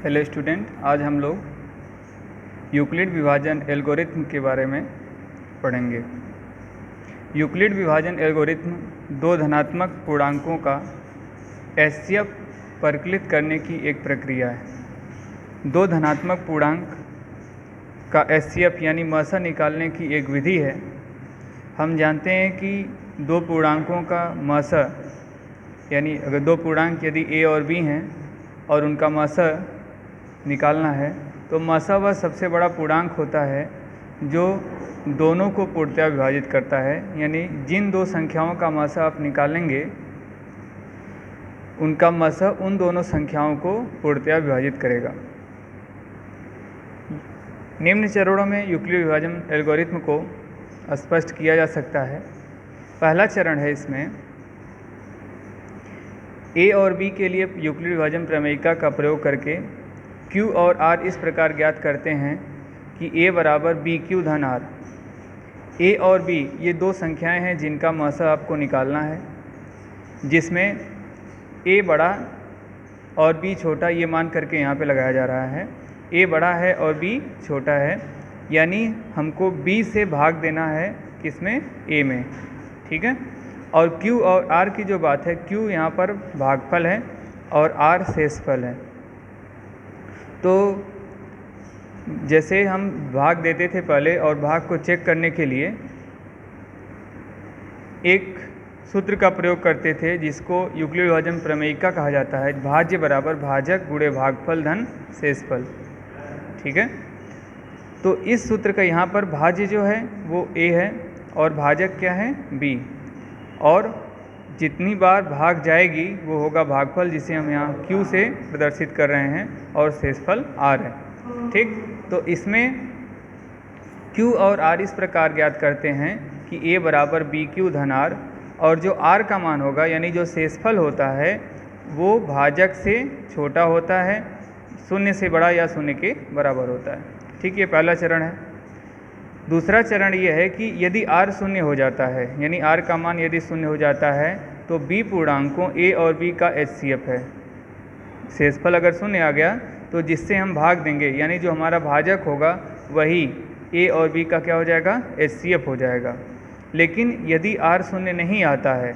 Hello student, आज हम लोग यूक्लिड विभाजन एल्गोरिथम के बारे में पढ़ेंगे। यूक्लिड विभाजन एल्गोरिथम दो धनात्मक पूर्णांकों का एचसीएफ परिकलित करने की एक प्रक्रिया है। दो धनात्मक पूर्णांक का एचसीएफ यानी मसा निकालने की एक विधि है। हम जानते हैं कि दो पूर्णांकों का मसा यानी अगर दो पूर्णांक यदि ए और बी हैं और उनका मसा निकालना है तो मसा वह सबसे बड़ा पूर्णांक होता है जो दोनों को पूर्णतया विभाजित करता है। यानी जिन दो संख्याओं का मसा आप निकालेंगे उनका मसा उन दोनों संख्याओं को पूर्णतया विभाजित करेगा। निम्न चरणों में यूक्लिड विभाजन एल्गोरिथम को स्पष्ट किया जा सकता है। पहला चरण है, इसमें ए और बी के लिए यूक्लिड विभाजन प्रमेयिका का प्रयोग करके Q और R इस प्रकार ज्ञात करते हैं कि A बराबर BQ धन R। A और B ये दो संख्याएं हैं जिनका मसा आपको निकालना है, जिसमें A बड़ा और B छोटा ये मान करके यहाँ पे लगाया जा रहा है। A बड़ा है और B छोटा है, यानी हमको B से भाग देना है किसमें, A में। ठीक है। और Q और R की जो बात है, Q यहाँ पर भागफल है और R शेषफल है। तो जैसे हम भाग देते थे पहले, और भाग को चेक करने के लिए एक सूत्र का प्रयोग करते थे जिसको यूक्लिड विभाजन प्रमेयिका कहा जाता है। भाज्य बराबर भाजक गुणे भागफल धन शेषफल। ठीक है। तो इस सूत्र का यहाँ पर भाज्य जो है वो A है और भाजक क्या है, B। और जितनी बार भाग जाएगी वो होगा भागफल, जिसे हम यहाँ Q से प्रदर्शित कर रहे हैं, और शेषफल R है। ठीक। तो इसमें Q और R इस प्रकार ज्ञात करते हैं कि A बराबर BQ धन R, और जो R का मान होगा यानी जो शेषफल होता है वो भाजक से छोटा होता है, शून्य से बड़ा या शून्य के बराबर होता है। ठीक, ये पहला चरण है। दूसरा चरण ये है कि यदि R शून्य हो जाता है, यानी R का मान यदि शून्य हो जाता है तो B पूर्णांकों A और B का एचसीएफ है। शेषफल अगर शून्य आ गया तो जिससे हम भाग देंगे यानी जो हमारा भाजक होगा वही A और B का क्या हो जाएगा, एचसीएफ हो जाएगा। लेकिन यदि R शून्य नहीं आता है,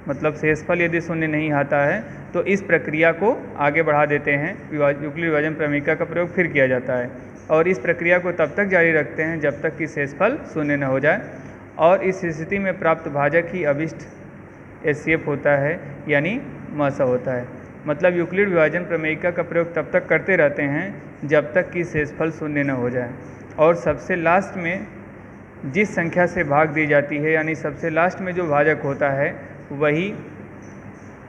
मतलब शेषफल यदि शून्य नहीं आता है, तो इस प्रक्रिया को आगे बढ़ा देते हैं। यूक्लिड विभाजन प्रमेयिका का प्रयोग फिर किया जाता है और इस प्रक्रिया को तब तक जारी रखते हैं जब तक कि शेषफल शून्य न हो जाए, और इस स्थिति में प्राप्त भाजक ही अभिष्ट एचसीएफ होता है यानी मसा होता है। मतलब यूक्लिड विभाजन प्रमेयिका का प्रयोग तब तक करते रहते हैं जब तक कि शेषफल शून्य न हो जाए, और सबसे लास्ट में जिस संख्या से भाग दी जाती है यानी सबसे लास्ट में जो भाजक होता है वही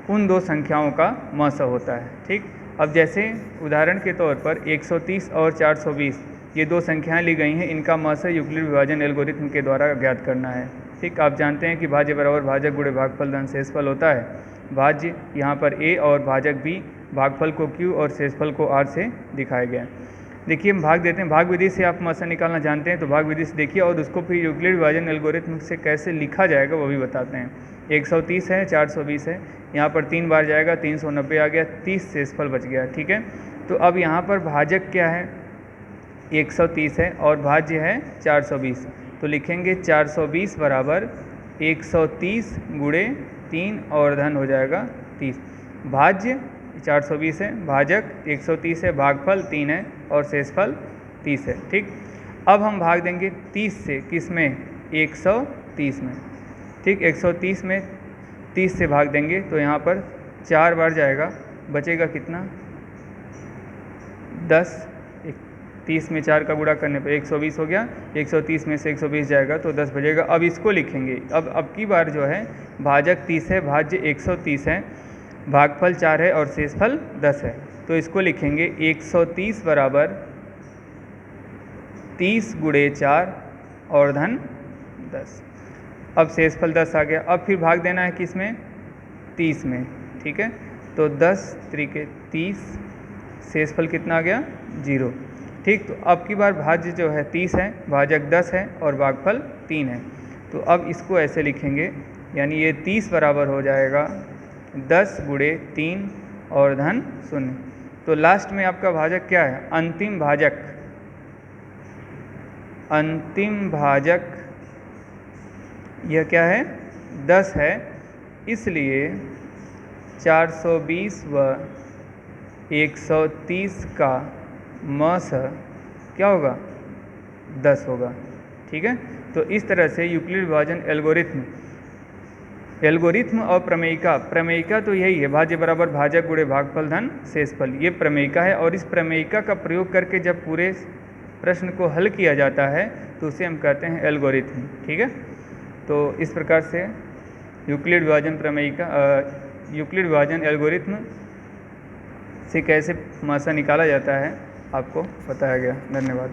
उन दो संख्याओं का मसा होता है। ठीक। अब जैसे उदाहरण के तौर पर 130 और 420 ये दो संख्याएं ली गई हैं, इनका मसा यूक्लिड विभाजन एल्गोरिथम के द्वारा ज्ञात करना है। ठीक। आप जानते हैं कि भाज्य बराबर भाजक गुणे भागफल धन शेषफल होता है। भाज्य यहाँ पर A और भाजक B, भागफल को Q और शेषफल को R से दिखाया गया है। देखिए हम भाग देते हैं, भाग विधि से आप मसा निकालना जानते हैं तो भाग विधि से देखिए, और उसको फिर यूक्लिड विभाजन एल्गोरिथम से कैसे लिखा जाएगा वो भी बताते हैं। 130 है, 420 है, यहाँ पर 3 बार जाएगा, 390 आ गया, 30 शेषफल बच गया। ठीक है। तो अब यहाँ पर भाजक क्या है, 130 है और भाज्य है 420, तो लिखेंगे 420 बराबर 130 गुणे 3 और धन हो जाएगा 30। भाज्य 420 है, भाजक 130 है, भागफल 3 है और शेषफल 30 है। ठीक। अब हम भाग देंगे 30 से, किस में, 130 में। ठीक। 130 में 30 से भाग देंगे तो यहाँ पर 4 बार जाएगा, बचेगा कितना, 10। 30 में 4 का गुणा करने पर 120 हो गया, 130 में से 120 जाएगा तो 10 बचेगा। अब इसको लिखेंगे, अब की बार जो है भाजक 30 है, भाज्य 130 है, भागफल 4 है और शेषफल 10 है, तो इसको लिखेंगे 130 बराबर 30 गुणे 4 और धन 10। अब शेषफल 10 आ गया। अब फिर भाग देना है किस में, 30 में। ठीक है। तो 10 त्रिके 30, शेषफल कितना आ गया, 0। ठीक। तो अब की बार भाज्य जो है 30 है, भाजक 10 है और भागफल 3 है, तो अब इसको ऐसे लिखेंगे, यानी ये 30 बराबर हो जाएगा 10 गुणे 3 और धन 0। तो लास्ट में आपका भाजक क्या है? अंतिम भाजक। अंतिम भाजक यह क्या है? 10 है, इसलिए 420 व 130 का मस क्या होगा? 10 होगा। ठीक है, तो इस तरह से यूक्लिड विभाजन एल्गोरिथ्म और प्रमेयिका, प्रमेयिका तो यही है, भाज्य बराबर भाजक गुणे भागफल धन शेषफल, ये प्रमेयिका है। और इस प्रमेयिका का प्रयोग करके जब पूरे प्रश्न को हल किया जाता है तो उसे हम कहते हैं एल्गोरिथ्म। ठीक है, तो इस प्रकार से यूक्लिड विभाजन प्रमेयिका यूक्लिड विभाजन एल्गोरिथ्म से कैसे मासा निकाला जाता है आपको बताया गया। धन्यवाद।